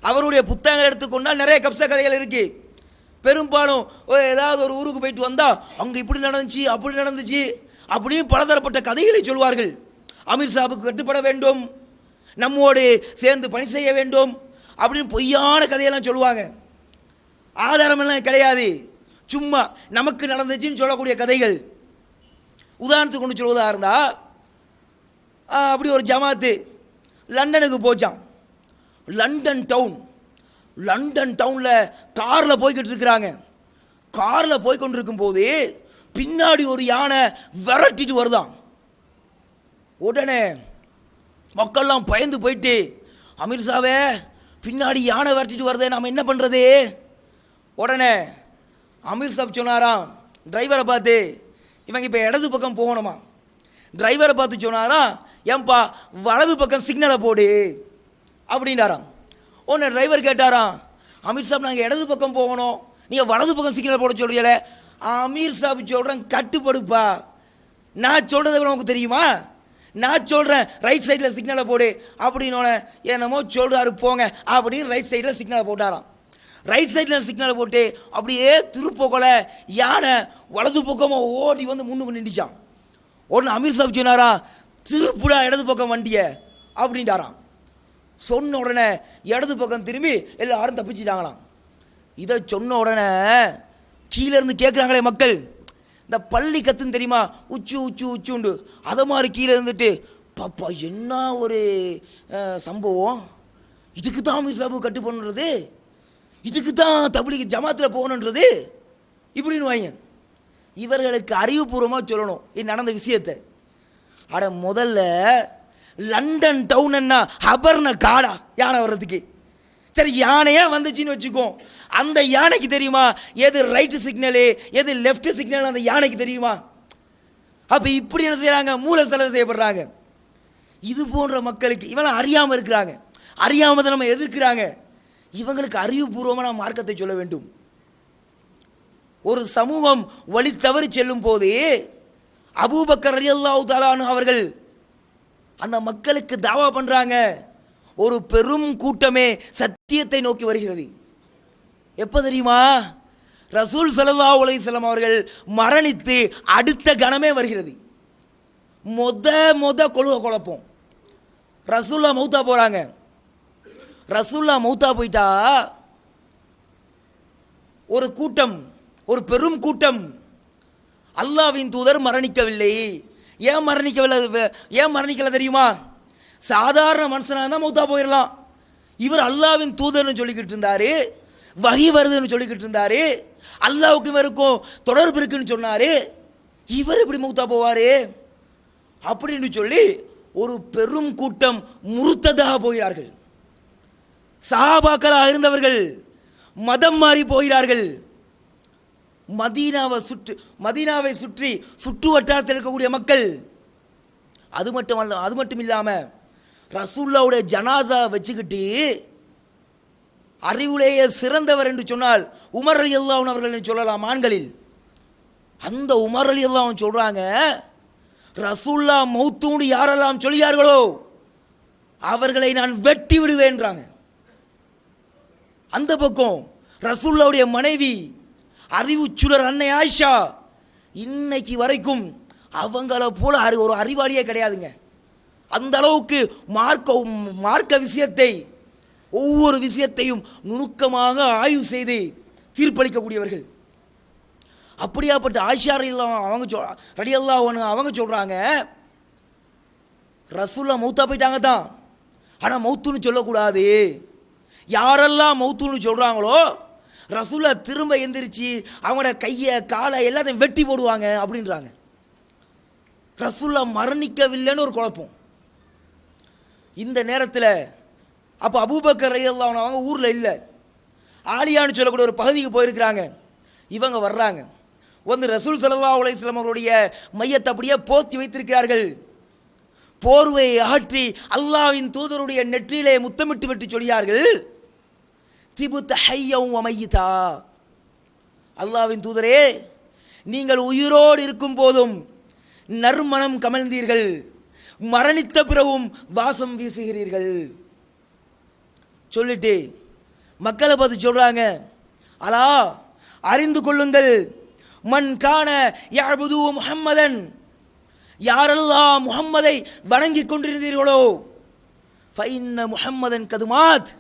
அவருடைய புத்தகங்கள் எடுத்துக்கொண்டால் நிறைய கப்சா கதைகள் இருக்கு. பெரும்பாலும் ஏதாவது ஒரு ஊருக்கு போயிட்டு வந்தா அங்க இப்படி நடந்துச்சு அப்படி நடந்துச்சு அப்படின்னு பலதரப்பட்ட கதைகளை சொல்வார்கள். அமீர் சாபுக்கு கட்டுப்பட வேண்டும், நம்மோடு சேர்ந்து பணி செய்ய வேண்டும் அப்படின்னு பொய்யான கதையெல்லாம் சொல்லுவாங்க. ஆதாரமெல்லாம் கிடையாது, சும்மா நமக்கு நடந்துச்சுன்னு சொல்லக்கூடிய கதைகள். உதாரணத்துக்கு கொண்டு சொல்வதாக இருந்தா, அப்படி ஒரு ஜமாத்து லண்டனுக்கு போச்சான். லண்டன் டவுனில் காரில் போய்கிட்டு இருக்கிறாங்க. காரில் போய்கொண்டிருக்கும் போது பின்னாடி ஒரு யானை விரட்டிட்டு வருதான். உடனே மக்கள்லாம் பயந்து போயிட்டு, அமீர்சாவே பின்னாடி யானை விரட்டிட்டு வருதே, நாம் என்ன பண்ணுறது? உடனே அமீர் சாப் சொன்னாராம் டிரைவரை பார்த்து, இவங்க இப்போ இடது பக்கம் போகணுமா? டிரைவரை பார்த்து சொன்னாராம், ஏன்பா வலது பக்கம் சிக்னலை போடு அப்படின்னாராம். உடனே டிரைவர் கேட்டாராம், அமீர் சாப் நாங்கள் இடது பக்கம் போகணும், நீங்கள் வலது பக்கம் சிக்னலை போட சொல்கிறீங்களே. அமீர் சாப் சொல்கிறேன், கட்டுப்படுப்பா, நான் சொல்கிறத உனக்கு தெரியுமா? நான் சொல்கிறேன் ரைட் சைடில் சிக்னலை போடு அப்படின்னு. என்னமோ சொல்கிறாரு போங்க அப்படின்னு ரைட் சைடில் சிக்னலை போட்டாராம். ரைட் சைடில் சிக்னலை போட்டு அப்படியே திருப்போக்கல யானை வலது பக்கமாக ஓடி வந்து முன்னுக்கு நின்றுச்சான். உடனே அமீர் சாப் சொன்னாரா, திருப்புடா இடது பக்கம் வண்டிய அப்படின்ட்டாராம். சொன்ன உடனே இடது பக்கம் திரும்பி எல்லாரும் தப்பிச்சிட்டாங்களாம். இதை சொன்ன உடனே கீழே இருந்து கேட்குறாங்களே மக்கள், இந்த பள்ளி கத்துன்னு தெரியுமா, உச்சு உச்சு உச்சுண்டு, அதை மாதிரி கீழே இருந்துட்டு, பாப்பா என்ன ஒரு சம்பவம், இதுக்கு தான் அமீர் சாபு கட்டு பண்ணுறது, இதுக்கு தான் தப்லீக் ஜமாத்தில் போகணுன்றது இப்படின்னு வாங்க. இவர்களுக்கு அறிவுபூர்வமாக சொல்லணும் இது நடந்த விஷயத்தை. அட முதல்ல லண்டன் டவுன்னா ஹபர்ன காடா யானை வர்றதுக்கு. சரி, யானையா வந்துச்சுன்னு வச்சுக்கோ, அந்த யானைக்கு தெரியுமா எது ரைட்டு சிக்னலு எது லெஃப்ட் சிக்னல்? அந்த யானைக்கு தெரியுமா? அப்போ இப்படி என்ன செய்கிறாங்க, மூல செலவு செய்யப்படுறாங்க. இது போன்ற மக்களுக்கு இவெல்லாம் அறியாமல் இருக்கிறாங்க, அறியாமல் தான் நம்ம எதிர்க்கிறாங்க. இவங்களுக்கு அறிவுபூர்வமாக நாம் மார்க்கத்தை சொல்ல வேண்டும். ஒரு சமூகம் வழி தவறி செல்லும் போது அபூபக்கர் ரலியல்லாஹு தஆலா அன்ஹு அவர்கள் அந்த மக்களுக்கு தாவா பண்றாங்க. ஒரு பெரும் கூட்டமே சத்தியத்தை நோக்கி வருகிறது. எப்போ தெரியுமா? ரசூல் ஸல்லல்லாஹு அலைஹி வஸல்லம் அவர்கள் மரணித்து அடுத்த கணமே வருகிறது. மொத கொள்கை குழப்பம். ரசூல்லா மௌத்தா போறாங்க. ரசூல்லா மௌத்தா போயிட்டா ஒரு கூட்டம், ஒரு பெரும் கூட்டம், அல்லாஹ்வின் தூதர் மரணிக்கவில்லை. ஏன் மரணிக்கல தெரியுமா? சாதாரண மனுஷனாக தான் மௌத்தா போயிடலாம். இவர் அல்லாஹ்வின் தூதர்னு சொல்லிக்கிட்டு இருந்தாரு, வஹி வருதுன்னு சொல்லிக்கிட்டு இருந்தாரு, அல்லாஹ்வுக்கும் இவருக்கும் தொடர்பு இருக்குன்னு சொன்னாரு. இவர் எப்படி மௌத்தா போவாரு அப்படின்னு சொல்லி ஒரு பெரும் கூட்டம் முர்த்ததாக போகிறார்கள். சஹாபாக்களாக இருந்தவர்கள் மதம் மாறி போகிறார்கள். மதீனாவை சுற்றி சுற்று வட்டாரத்தில் இருக்கக்கூடிய மக்கள், அது மட்டும் இல்லாமல் ரசூலுல்லாஹ்வுடைய ஜனாசா வச்சுக்கிட்டு அறிவுலேயே சிறந்தவர் என்று சொன்னால் உமர் ரலியல்லாஹு அன்ஹு அவர்கள் சொல்லலாம் ஆண்களில். அந்த உமர் ரலியல்லாஹு அன்ஹு சொல்றாங்க, ரசூலுல்லா மௌத்தூன்னு யாரெல்லாம் சொல்கிறார்களோ அவர்களை நான் வெட்டி விடுவேன்றாங்க. அந்த பக்கம் ரசூலுல்லாஹ்வுடைய மனைவி அறிவுச்சுடர் அன்னை ஆயிஷா, இன்னைக்கு வரைக்கும் அவங்கள போல ஒரு அறிவாளியே கிடையாதுங்க. அந்த அளவுக்கு மார்க்க விஷயத்தை, ஒவ்வொரு விஷயத்தையும் நுணுக்கமாக ஆய்வு செய்து தீர்ப்பளிக்கக்கூடியவர்கள். அப்படியாப்பட்ட ஆயிஷா ரலியல்லாஹு அன்ஹா அவங்க சொல்றாங்க, ரசூலுல்லாஹ் மௌத்தா போயிட்டாங்க தான், ஆனால் மௌத்துன்னு சொல்லக்கூடாது. யாரெல்லாம் மௌத்துன்னு சொல்றாங்களோ ரசூலுல்லாஹ் திரும்ப எந்திரிச்சு அவங்களோட கையை காலை எல்லாத்தையும் வெட்டி போடுவாங்க அப்படின்றாங்க. ரசூலுல்லாஹ் மரணிக்கவில்லைன்னு ஒரு குழப்பம். இந்த நேரத்தில் அப்போ அபூபக்கர் ரலியல்லாஹு அன்ஹு அவங்க ஊரில் இல்லை, ஆலியான்னு சொல்லக்கூடிய ஒரு பகுதிக்கு போயிருக்கிறாங்க. இவங்க வர்றாங்க, வந்து ரசூல் ஸல்லல்லாஹு அலைஹி வஸல்லம் அவருடைய மையத்தை அப்படியே போத்தி வைத்திருக்கிறார்கள். போர்வையை அகற்றி அல்லாஹ்வின் தூதருடைய நெற்றியிலே முத்தமிட்டு விட்டு சொல்கிறார்கள், திபுத்த ஹய்யவும் வமையிதா, அல்லாஹ்வின் தூதரே நீங்கள் உயிரோடு இருக்கும் போதும் நறுமணம் கமழ்ந்தீர்கள், மரணித்த பிறகும் வாசம் வீசுகிறீர்கள். சொல்லிட்டு மக்களை பார்த்து சொல்றாங்க, அலா அறிந்து கொள்ளுங்கள், மன் கான யஅபுது முஹம்மதன், யாரெல்லாம் முஹம்மதை வணங்கி கொண்டிருந்தீர்களோ, ஃபைன்ன முஹம்மதன் கதுமாத்,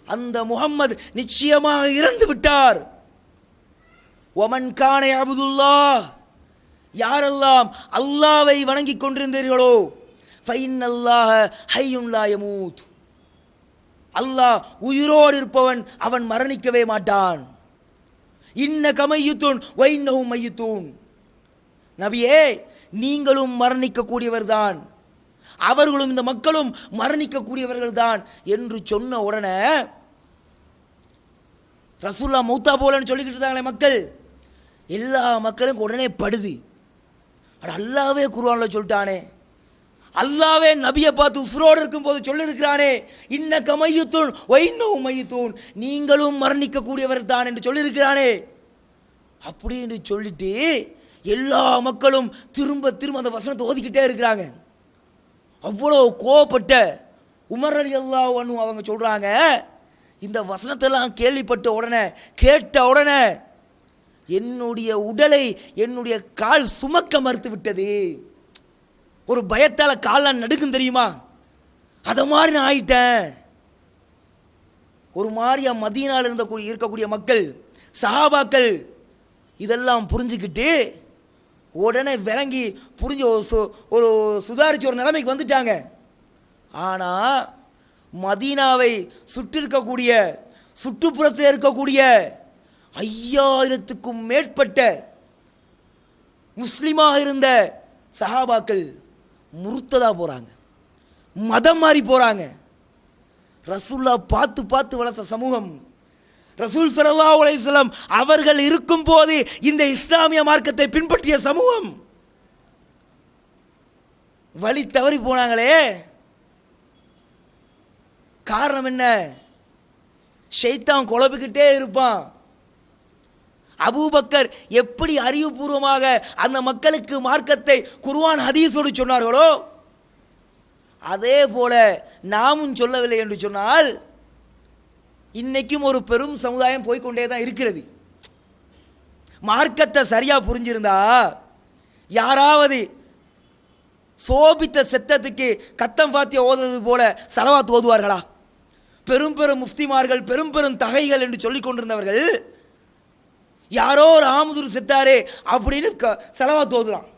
அந்த முஹம்மது நிச்சயமாக இறந்து விட்டார். ஒமன் கான யஅபுதுல்லாஹ், யாரெல்லாம் அல்லாஹ்வை வணங்கி கொண்டிருந்தீர்களோ, ஃபைன்னல்லாஹ ஹய்யுன் லா யமூத், அல்லாஹ் உயிரோடு இருப்பவன், அவன் மரணிக்கவே மாட்டான். இன்ன கமையுத்தூன் வைன்னஹும் மையுத்தூன், நபியே நீங்களும் மரணிக்கக்கூடியவர் தான், அவர்களும் இந்த மக்களும் மரணிக்கக்கூடியவர்கள் தான் என்று சொன்ன உடனே ரசூலுல்லாஹ் மௌத்தா போலன்னு சொல்லிக்கிட்டு இருந்தாங்களே மக்கள், எல்லா மக்களும் உடனே படுது. அல்லாவே குர்ஆன்ல சொல்லிட்டானே, அல்லாவே நபியை பார்த்து உசுரோடு இருக்கும் போது சொல்லியிருக்கிறானே, இன்ன கமையுத்தூன் வைன்னஹும் மையுத்தூன், நீங்களும் மரணிக்கக்கூடியவர் தான் என்று சொல்லியிருக்கிறானே அப்படின்னு சொல்லிட்டு எல்லா மக்களும் திரும்ப திரும்ப அந்த வசனத்தை ஓதிக்கிட்டே இருக்கிறாங்க. அவ்வளோ கோவப்பட்ட உமர் ரலியல்லாஹு அன்ஹு அவங்க சொல்றாங்க, இந்த வசனத்தெல்லாம் கேள்விப்பட்ட உடனே, கேட்ட உடனே என்னுடைய உடலை என்னுடைய கால் சுமக்க மறுத்து விட்டது. ஒரு பயத்தால் கால்லாம் நடுக்கும் தெரியுமா, அதை மாதிரி நான் ஆயிட்டேன். ஒரு மாதிரியா மதீனாவில் இருக்கக்கூடிய மக்கள், சஹாபாக்கள் இதெல்லாம் புரிஞ்சுக்கிட்டு உடனே விளங்கி புரிஞ்சு ஒரு சுதாரிச்சு ஒரு நிலைமைக்கு வந்துட்டாங்க. ஆனால் மதீனாவை சுற்றுப்புறத்தில் இருக்கக்கூடிய 5000க்கும் மேற்பட்ட முஸ்லிமாக இருந்த சஹாபாக்கள் முர்த்ததா போகிறாங்க, மதம் மாறி போகிறாங்க. ரசூலுல்லாஹ் பார்த்து பார்த்து வளர்த்த சமூகம், ரசூல் ஸல்லல்லாஹு அலைஹி வஸல்லம் அவர்கள் இருக்கும் போது இந்த இஸ்லாமிய மார்க்கத்தை பின்பற்றிய சமூகம் வழி தவறி போனாங்களே. காரணம் என்ன? ஷைத்தான் குழப்பிக்கிட்டே இருப்பான். அபூபக்கர் எப்படி அறிவுபூர்வமாக அந்த மக்களுக்கு மார்க்கத்தை குர்ஆன் ஹதீஸோடு சொன்னார்களோ, அதே போல நாமும் சொல்லவில்லை என்று சொன்னால் இன்னைக்கும் ஒரு பெரும் சமுதாயம் போய்கொண்டே தான் இருக்கிறது. மார்க்கத்தை சரியா புரிஞ்சிருந்தா யாராவது சோபித்த செத்தத்துக்கு கத்தம் ஃபாத்தியா ஓதுவது போல ஸலவாத் ஓதுவார்களா? பெரும் பெரும் முஃப்திமார்கள், பெரும் பெரும் தகைகள் என்று சொல்லிக் கொண்டிருந்தவர்கள் யாரோ ஒரு ஆமுதூர் செத்தாரே அப்படின்னு ஸலவாத் ஓதுறான்.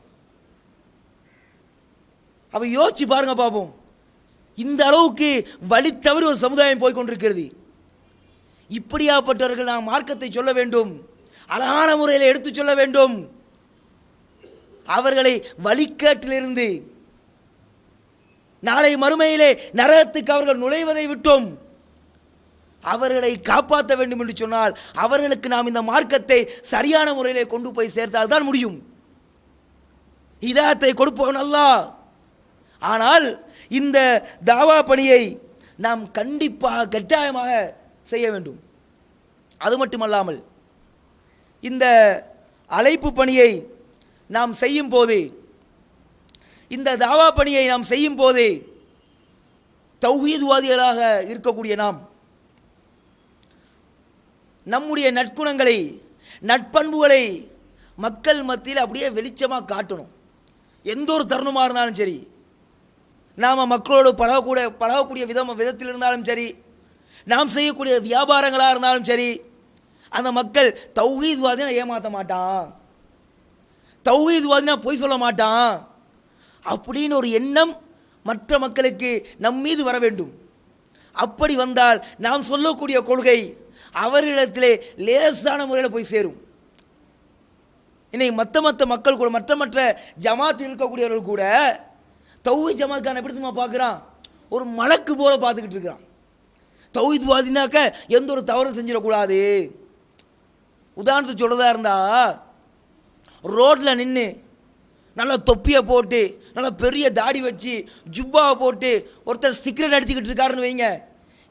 அப்ப யோசிச்சு பாருங்க பாப்போம், இந்த அளவுக்கு வழி தவறி ஒரு சமுதாயம் போய்கொண்டிருக்கிறது. இப்படியாப்பட்டவர்கள் நாம் மார்க்கத்தை சொல்ல வேண்டும், அழகான முறையில் எடுத்து சொல்ல வேண்டும். அவர்களை வழிகேட்டிலிருந்து நாளை மறுமையிலே நரகத்துக்கு அவர்கள் நுழைவதை விட்டோம் அவர்களை காப்பாற்ற வேண்டும் என்று சொன்னால் அவர்களுக்கு நாம் இந்த மார்க்கத்தை சரியான முறையிலே கொண்டு போய் சேர்த்தால் தான் முடியும். ஹிதாயத்தை கொடுப்பவன் அல்லாஹ். ஆனால் இந்த தாவா பணியை நாம் கண்டிப்பாக கட்டாயமாக செய்ய வேண்டும். அது மட்டுமல்லாமல் இந்த அழைப்பு பணியை நாம் செய்யும் போது, இந்த தாவா பணியை நாம் செய்யும் போது தௌஹீத்வாதிகளாக இருக்கக்கூடிய நாம் நம்முடைய நற்குணங்களை, நட்பண்புகளை மக்கள் மத்தியில் அப்படியே வெளிச்சமாக காட்டணும். எந்த ஒரு தருணமாக இருந்தாலும் சரி, நாம் மக்களோடு பழகக்கூடிய விதத்தில் இருந்தாலும் சரி, நாம் செய்யக்கூடிய வியாபாரங்களாக இருந்தாலும் சரி, அந்த மக்கள் தௌஹீத்வாதினா ஏமாற்ற மாட்டான், தௌஹீத்வாதினா பொய் சொல்ல மாட்டான் அப்படின்னு ஒரு எண்ணம் மற்ற மக்களுக்கு நம் மீது வர வேண்டும். அப்படி வந்தால் நாம் சொல்லக்கூடிய கொள்கை அவர்களிடத்திலே லேசான முறையில் போய் சேரும். இன்னைக்கு மற்ற மக்கள் கூட, மற்ற ஜமாத்தில் இருக்கக்கூடியவர்கள் கூட தௌஹீத் ஜமாத்காரன் எப்படி நம்ம பார்க்குறான், ஒரு மலக்கு போல பார்த்துக்கிட்டு இருக்கிறான். தௌஹீத்வாதினாக்க எந்த ஒரு தவறும் செஞ்சிடக்கூடாது. உதாரணத்துக்கு சொல்றதா இருந்தா, ரோட்டில் நின்று நல்லா தொப்பியை போட்டு நல்லா பெரிய தாடி வச்சு ஜுப்பாவை போட்டு ஒருத்தர் சிகரெட் அடிச்சுக்கிட்டு இருக்காருன்னு வைங்க,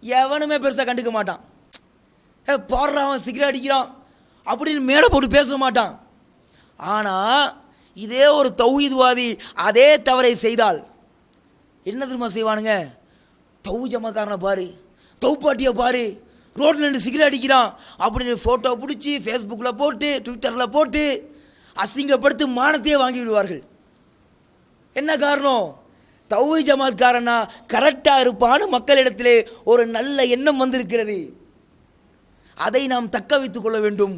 எவனுமே பெருசாக கண்டுக்க மாட்டான். போடுறான் சிகரெட் அடிக்கிறான் அப்படின்னு மேலே போட்டு பேச மாட்டான். ஆனால் இதே ஒரு தௌஹீத்வாதி அதே தவறை செய்தால் என்ன தெரியுமா செய்வானுங்க? ஜமாக்காரனை பாரு, தௌப்பாட்டியை பாரு, ரோட்டில் நின்று சிகரெட் அடிக்கிறான் அப்படின்னு ஃபோட்டோ பிடிச்சி ஃபேஸ்புக்கில் போட்டு ட்விட்டரில் போட்டு அசிங்கப்படுத்தி மானத்தையே வாங்கி விடுவார்கள். என்ன காரணம்? தௌஹீத் ஜமாத்காரனா கரெக்டாக இருப்பான்னு மக்களிடத்திலே ஒரு நல்ல எண்ணம் வந்திருக்கிறது. அதை நாம் தக்க வைத்துக் கொள்ள வேண்டும்.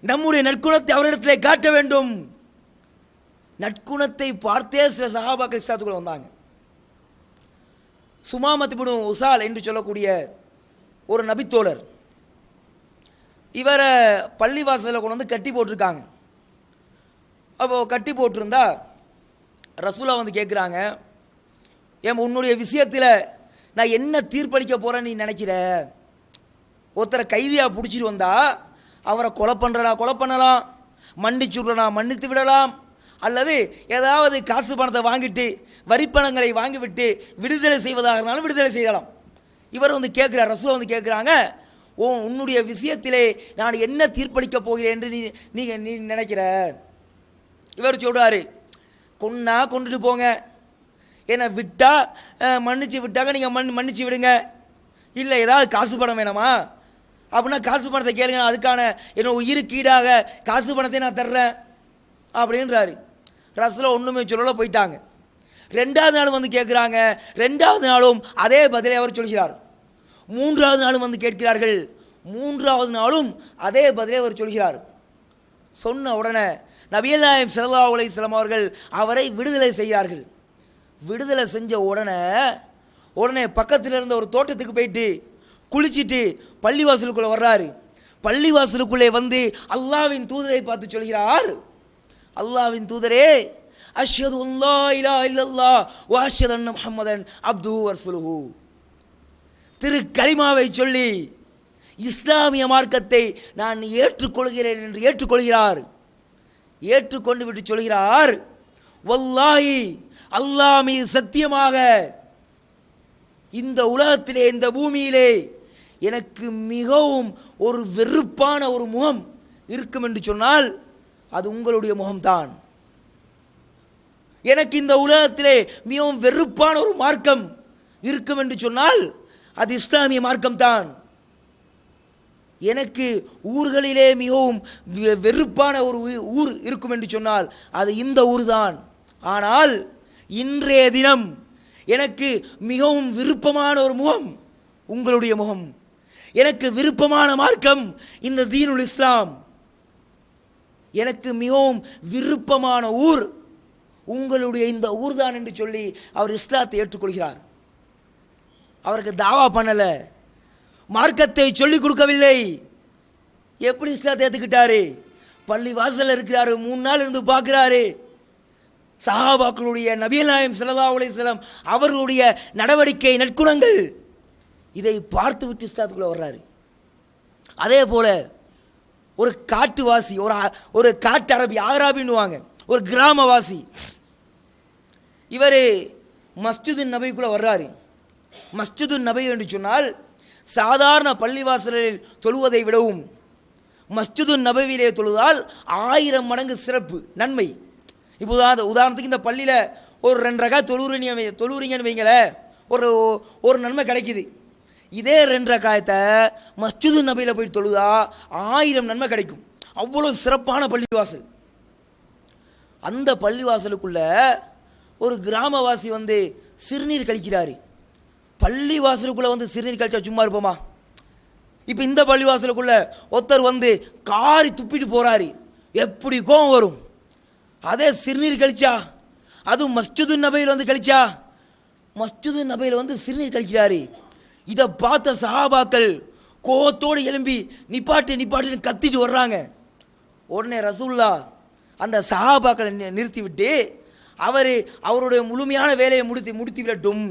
நம்முடைய நற்குணத்தை அவரிடத்திலே காட்ட வேண்டும். நற்குணத்தை பார்த்தே சில சஹாபாக்கள் இஸ்லாத்துக்குள்ள வந்தாங்க. சுமாமத் இப்னு உசால் என்று சொல்லக்கூடிய ஒரு நபித்தோழர், இவரை பள்ளிவாசலில் கொண்டு வந்து கட்டி போட்டிருக்காங்க. அப்போ கட்டி போட்டிருந்தா ரசூலா வந்து கேட்குறாங்க, ஏன் உன்னுடைய விஷயத்தில் நான் என்ன தீர்ப்பளிக்க போகிறேன்னு நீ நினைக்கிற? ஒருத்தரை கைதியாக பிடிச்சிட்டு வந்தா அவரை கொலை பண்ணலாம், மன்னிச்சு விடனா மன்னித்து விடலாம், அல்லது ஏதாவது காசு பணத்தை வாங்கிட்டு வரிப்பணங்களை வாங்கிவிட்டு விடுதலை செய்வதாக இருந்தாலும் விடுதலை செய்யலாம். இவர் வந்து கேட்குறார், ரசூலா வந்து கேட்குறாங்க, உன்னுடைய விஷயத்திலே நான் என்ன தீர்ப்பளிக்க போகிறேன் என்று நீ நினைக்கிற? இவர் சொல்கிறாரு, கொன்னா கொண்டுட்டு போங்க, என்னை விட்டா மன்னிச்சு விட்டாங்க நீங்கள் மன்னிச்சு விடுங்க, இல்லை ஏதாவது காசு பணம் வேணுமா அப்படின்னா காசு பணத்தை கேளுங்க, அதுக்கான என்ன உயிருக்கு ஈடாக காசு பணத்தை நான் தர்றேன் அப்படின்றாரு. ரசூலா ஒன்றுமே சொல்லல, போயிட்டாங்க. ரெண்டாவது நாள் வந்து கேட்குறாங்க, ரெண்டாவது நாளும் அதே பதிலை அவர் சொல்கிறார். மூன்றாவது நாளும் வந்து கேட்கிறார்கள், மூன்றாவது நாளும் அதே பதிலை அவர் சொல்கிறார். சொன்ன உடனே நபிகள் நாயகம் ஸல்லல்லாஹு அலைஹி வஸல்லம் அவர்கள் அவரை விடுதலை செய்கிறார்கள். விடுதலை செஞ்ச உடனே பக்கத்தில் இருந்த ஒரு தோட்டத்துக்கு போயிட்டு குளிச்சுட்டு பள்ளிவாசலுக்குள்ளே வர்றாரு. பள்ளிவாசலுக்குள்ளே வந்து அல்லாஹ்வின் தூதரை பார்த்து சொல்கிறார், அல்லாஹ்வின் தூதரே, அஷ்ஹது அல்லா இலாஹ இல்லல்லாஹ் வ அஷ்ஹது அன்ன முஹம்மதன் அப்துஹு வ ரசூலுஹு, திரு கலிமாவை சொல்லி இஸ்லாமிய மார்க்கத்தை நான் ஏற்றுக்கொள்கிறேன் என்று ஏற்றுக்கொள்கிறார். ஏற்றுக்கொண்டு விட்டு சொல்கிறார், வல்லாஹி அல்லாஹ் மீது சத்தியமாக இந்த உலகத்திலே இந்த பூமியிலே எனக்கு மிகவும் ஒரு வெறுப்பான ஒரு முகம் இருக்கும் என்று சொன்னால் அது உங்களுடைய முகம்தான். எனக்கு இந்த உலகத்திலே மிகவும் வெறுப்பான ஒரு மார்க்கம் இருக்கும் என்று சொன்னால் அது இஸ்லாமிய மார்க்கம்தான். எனக்கு ஊர்களிலே மிகவும் வெறுப்பான ஒரு ஊர் இருக்கும் என்று சொன்னால் அது இந்த ஊர் தான். ஆனால் இன்றைய தினம் எனக்கு மிகவும் விருப்பமான ஒரு முகம் உங்களுடைய முகம், எனக்கு விருப்பமான மார்க்கம் இந்த தீனுல் இஸ்லாம், எனக்கு மிகவும் விருப்பமான ஊர் உங்களுடைய இந்த ஊர் தான் என்று சொல்லி அவர் இஸ்லாத்தை ஏற்றுக்கொள்கிறார். அவருக்கு தாவா பண்ணலை, மார்க்கத்தை சொல்லிக் கொடுக்கவில்லை. எப்படி இஸ்லாத்தை ஏற்றுக்கிட்டாரு? பள்ளி வாசலில் இருக்கிறாரு, 3 நாள் இருந்து பார்க்குறாரு. சஹாபாக்களுடைய நபிகள் நாயகம் ஸல்லல்லாஹு அலைஹி வஸல்லம் அவர்களுடைய நடவடிக்கை நற்குணங்கள் இதை பார்த்து விட்டு இஸ்லாத்துக்குள்ளே வர்றாரு. அதே போல் ஒரு காட்டுவாசி, ஒரு காட்டு அரபி, ஆராபின்னுவாங்க, ஒரு கிராமவாசி, இவர் மஸ்ஜிது நபிக்குள்ளே வர்றாரு. மஸ்ஜிது நபி என்று சொன்னால் சாதாரண பள்ளிவாசலில் தொழுவதை விடவும் மஸ்ஜிது நபவியிலே தொழுதால் 1000 மடங்கு சிறப்பு நன்மை. இப்போ உதாரணத்துக்கு இந்த பள்ளியில் ஒரு 2 ரகாத் தொழுறீங்கன்னு வைங்களேன், ஒரு நன்மை கிடைக்குது. இதே 2 ரகாயத்தை மஸ்ஜிது நபியில் போய் தொழுதா 1000 நன்மை கிடைக்கும். அவ்வளோ சிறப்பான பள்ளிவாசல். அந்த பள்ளிவாசலுக்குள்ள ஒரு கிராமவாசி வந்து சிறுநீர் கழிக்கிறாரு. பள்ளிவாசலுக்குள்ளே வந்து சிறுநீர் கழிச்சா சும்மா இருப்போமா? இப்போ இந்த பள்ளிவாசலுக்குள்ள ஒருத்தர் வந்து காரி துப்பிட்டு போகிறாரு, எப்படி கோவம் வரும்? அதே சிறுநீர் கழிச்சா, அதுவும் மஸ்ஜிது நபியில் வந்து கழிச்சா, மஸ்ஜிது நபியில் வந்து சிறுநீர் கழிக்கிறாரு. இதை பார்த்த சஹாபாக்கள் கோவத்தோடு எழும்பி நிப்பாட்டுன்னு கத்திட்டு வர்றாங்க. உடனே ரசூல்லா அந்த சஹாபாக்களை நிறுத்தி விட்டு அவருடைய முழுமையான வேலையை முடித்து விடட்டும்,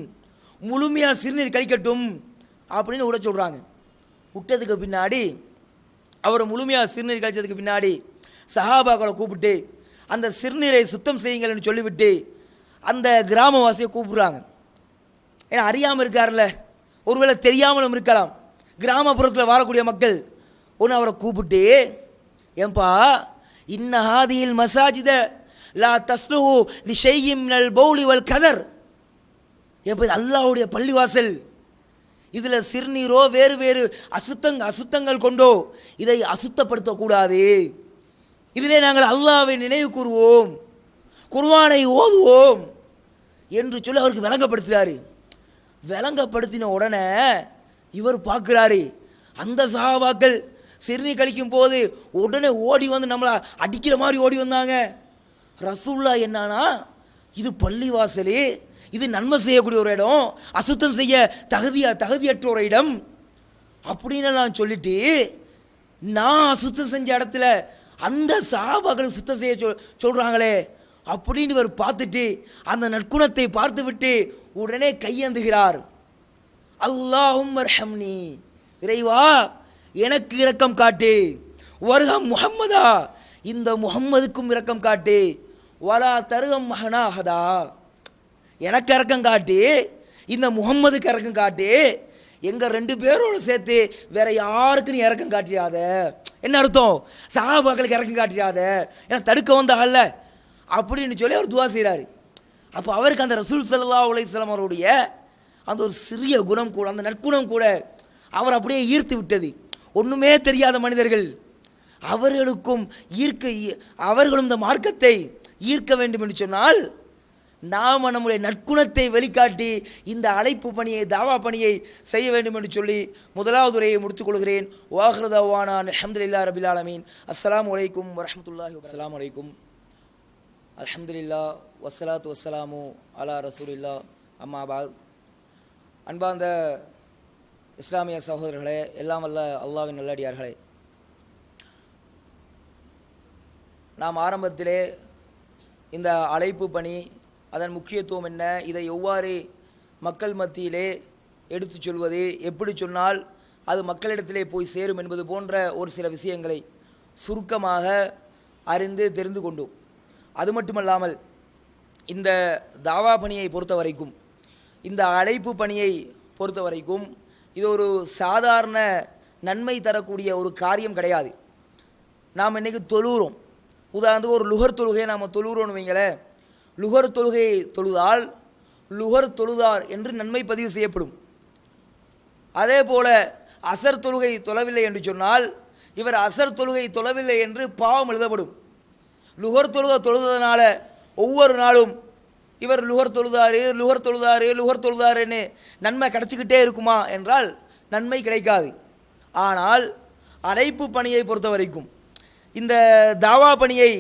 முழுமையாக சிறுநீர் கழிக்கட்டும் அப்படின்னு விட சொல்கிறாங்க. விட்டதுக்கு பின்னாடி அவர் முழுமையாக சிறுநீர் கழிச்சதுக்கு பின்னாடி சஹாபாக்களை கூப்பிட்டு அந்த சிறுநீரை சுத்தம் செய்யுங்கள்னு சொல்லிவிட்டு அந்த கிராமவாசியை கூப்பிடுறாங்க. ஏன்னா அறியாமல் இருக்கார்ல, ஒருவேளை தெரியாமலும் இருக்கலாம். கிராமப்புறத்தில் வாழக்கூடிய மக்கள் ஒன்று அவரை கூப்பிட்டு, ஏன்பா இன்ன ஹாதியில் மசாஜித லா தஸ்லுஹு லிஷையின் மினல் பௌலி வல் கதர், ஏப்பா அல்லாஹ்வுடைய பள்ளிவாசல், இதில் சிறுநீரோ வேறு வேறு அசுத்தங்கள் கொண்டோ இதை அசுத்தப்படுத்தக்கூடாது. இதிலே நாங்கள் அல்லாஹ்வை நினைவு கூறுவோம், குர்ஆனை ஓதுவோம் என்று சொல்லி அவருக்கு விளங்கப்படுத்துகிறாரு. விளங்கப்படுத்தின உடனே இவர் பார்க்குறாரு, அந்த சஹாபாக்கள் சிறுநீர் கழிக்கும் போது உடனே ஓடி வந்து நம்மளை அடிக்கிற மாதிரி ஓடி வந்தாங்க. ரசூலுல்லாஹ் என்னன்னா, இது பள்ளிவாசலே, இது நன்மை செய்யக்கூடிய ஒரு இடம், அசுத்தம் செய்ய தகுதியற்ற ஒரு இடம் அப்படின்னு நான் சொல்லிட்டு, நான் அசுத்தம் செஞ்ச இடத்துல அந்த சஹாபாக்கள் சுத்தம் செய்ய சொல்கிறாங்களே அப்படின்னு இவர் பார்த்துட்டு அந்த நற்குணத்தை பார்த்து விட்டு உடனே கையேந்துகிறார். அல்லாஹும்ம ரஹம்னி, இறைவா எனக்கு இரக்கம் காட்டு, வர்ஹம் முஹம்மதா, இந்த முஹம்மதுக்கும் இரக்கம் காட்டு, வலா தருகம் மஹனாஹதா, எனக்கு இரக்கம் காட்டு, இந்த முஹம்மதுக்கு இரக்கம் காட்டு, எங்கள் 2 பேரோடு சேர்த்து வேற யாருக்கு நீ இறக்கம் காட்டிடாத. என்ன அர்த்தம்? சஹாபாக்களுக்கு இறக்கம் காட்டிடாத, ஏன்னா தடுக்க வந்தாகல்ல அப்படின்னு சொல்லி அவர் துவா செய்கிறாரு. அப்போ அவருக்கு அந்த ரசூல் ஸல்லல்லாஹு அலைஹி வஸல்லம் அவருடைய அந்த ஒரு சிறிய குணம் கூட, அந்த நற்குணம் கூட அவர் அப்படியே ஈர்த்து விட்டது. ஒன்றுமே தெரியாத மனிதர்கள் அவர்களும் இந்த மார்க்கத்தை ஈர்க்க வேண்டும் என்று சொன்னால் நாம் நம்முடைய நற்குணத்தை வெளிக்காட்டி இந்த அழைப்பு பணியை, தாவா பணியை செய்ய வேண்டும் என்று சொல்லி முதலாவது உரையை முடித்துக் கொள்கிறேன். வாஹிரு தஅவானா அல்ஹம்துலில்லாஹி ரப்பில் ஆலமீன். அஸ்ஸலாமு அலைக்கும் வரஹ்மத்துல்லாஹி வபரகாத்துஹு. அஸ்ஸலாமு அலைக்கும், அல்ஹம்துலில்லாஹ், வஸ்ஸலாத்து வஸ்ஸலாமு அலா ரசூலில்லாஹ், அம்மா பாத். அன்பார்ந்த இஸ்லாமிய சகோதரர்களே, எல்லாம் வல்ல அல்லாஹ்வின் நல்லடியார்களே, நாம் ஆரம்பத்திலே இந்த அழைப்பு பணி, அதன் முக்கியத்துவம் என்ன, இதை எவ்வாறு மக்கள் மத்தியிலே எடுத்து சொல்வது, எப்படி சொன்னால் அது மக்களிடத்திலே போய் சேரும் என்பது போன்ற ஒரு சில விஷயங்களை சுருக்கமாக அறிந்து தெரிந்து கொண்டோம். அது மட்டுமல்லாமல் இந்த தாவா பணியை பொறுத்த வரைக்கும், இந்த அழைப்பு பணியை பொறுத்த வரைக்கும் இது ஒரு சாதாரண நன்மை தரக்கூடிய ஒரு காரியம் கிடையாது. நாம் இன்றைக்கி தொழுகிறோம், உதாரணத்துக்கு ஒரு லுகர் தொழுகையை நாம் தொழுகிறோன்னு வைங்களேன். லுகர் தொழுகையை தொழுதால் லுகர் தொழுதார் என்று நன்மை பதிவு செய்யப்படும். அதே போல் அசர் தொழுகை தொழவில்லை என்று சொன்னால் இவர் அசர் தொழுகை தொழவில்லை என்று பாவம் எழுதப்படும். லுகர் தொழுகை தொழுதனால ஒவ்வொரு நாளும் இவர் லுகர் தொழுதாருன்னு நன்மை கிடச்சிக்கிட்டே இருக்குமா என்றால் நன்மை கிடைக்காது. ஆனால் அழைப்பு பணியை பொறுத்த வரைக்கும், இந்த தாவா பணியை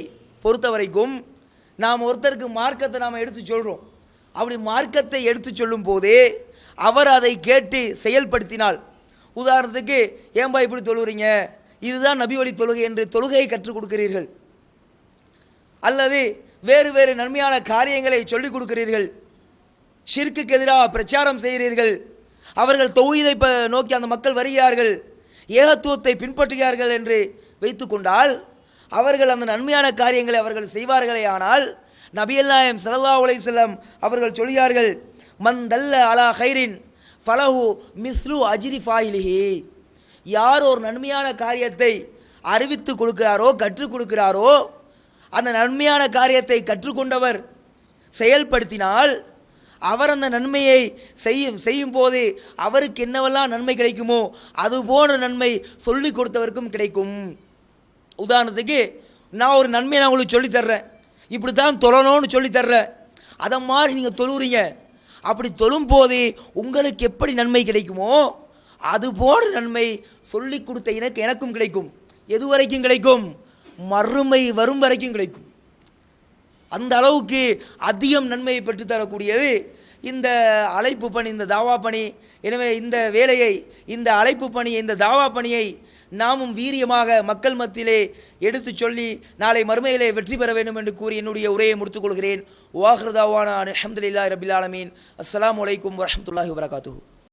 பொறுத்த வரைக்கும் நாம் ஒருத்தருக்கு மார்க்கத்தை நாம் எடுத்து சொல்கிறோம். அப்படி மார்க்கத்தை எடுத்து சொல்லும் போதே அவர் அதை கேட்டு செயல்படுத்தினால், உதாரணத்துக்கு ஏன்பா இப்படி தொழுகிறீங்க, இதுதான் நபி வழி தொழுகை என்று தொழுகையை கற்றுக் கொடுக்கிறீர்கள், அல்லது வேறு வேறு நன்மையான காரியங்களை சொல்லிக் கொடுக்கிறீர்கள், ஷிர்க்குக்கு எதிராக பிரச்சாரம் செய்கிறீர்கள், அவர்கள் தௌஹீதை நோக்கி அந்த மக்கள் வருகிறார்கள், ஏகத்துவத்தை பின்பற்றுகிறார்கள் என்று வைத்து கொண்டால் அவர்கள் அந்த நன்மையான காரியங்களை அவர்கள் செய்வார்களே. ஆனால் நபிகள் நாயகம் ஸல்லல்லாஹு அலைஹி வஸல்லம் அவர்கள் சொல்கிறார்கள், மன் தல்ல அலா ஹைரின் ஃபலஹு மிஸ்லு அஜ்ரி ஃபாயிலிஹி, யார் ஒரு நன்மையான காரியத்தை அறிவித்து கொடுக்கிறாரோ, கற்றுக் கொடுக்கிறாரோ, அந்த நன்மையான காரியத்தை கற்றுக்கொண்டவர் செயல்படுத்தினால் அவர் அந்த நன்மையை செய்யும் போது அவருக்கு என்னவெல்லாம் நன்மை கிடைக்குமோ அது போன்ற நன்மை சொல்லி கொடுத்தவருக்கும் கிடைக்கும். உதாரணத்துக்கு நான் ஒரு நன்மையை நான் உங்களுக்கு சொல்லித்தர்றேன், இப்படி தான் தொழணும்னு சொல்லித்தர்றேன், அதை மாதிரி நீங்கள் தொழுறீங்க, அப்படி தொழும் போது உங்களுக்கு எப்படி நன்மை கிடைக்குமோ அது போன்ற நன்மை சொல்லி கொடுத்த எனக்கும் கிடைக்கும். எது வரைக்கும் கிடைக்கும்? மறுமை வரும் வரைக்கும் கிடைக்கும். அந்த அளவுக்கு அதிகம் நன்மையை பெற்றுத்தரக்கூடியது இந்த அழைப்பு பணி, இந்த தாவா பணி. எனவே இந்த வேலையை, இந்த அழைப்பு பணியை, இந்த தாவா பணியை நாமும் வீரியமாக மக்கள் மத்தியிலே எடுத்து சொல்லி நாளை மறுமையிலே வெற்றி பெற வேண்டும் என்று கூறி என்னுடைய உரையை முடித்துக் கொள்கிறேன். வாஹிரு தாவானா அல்ஹம்துலில்லாஹி ரபில் ஆலமீன். அஸ்ஸலாமு அலைக்கும் வரஹ்மத்துல்லாஹி வபரகாத்துஹு.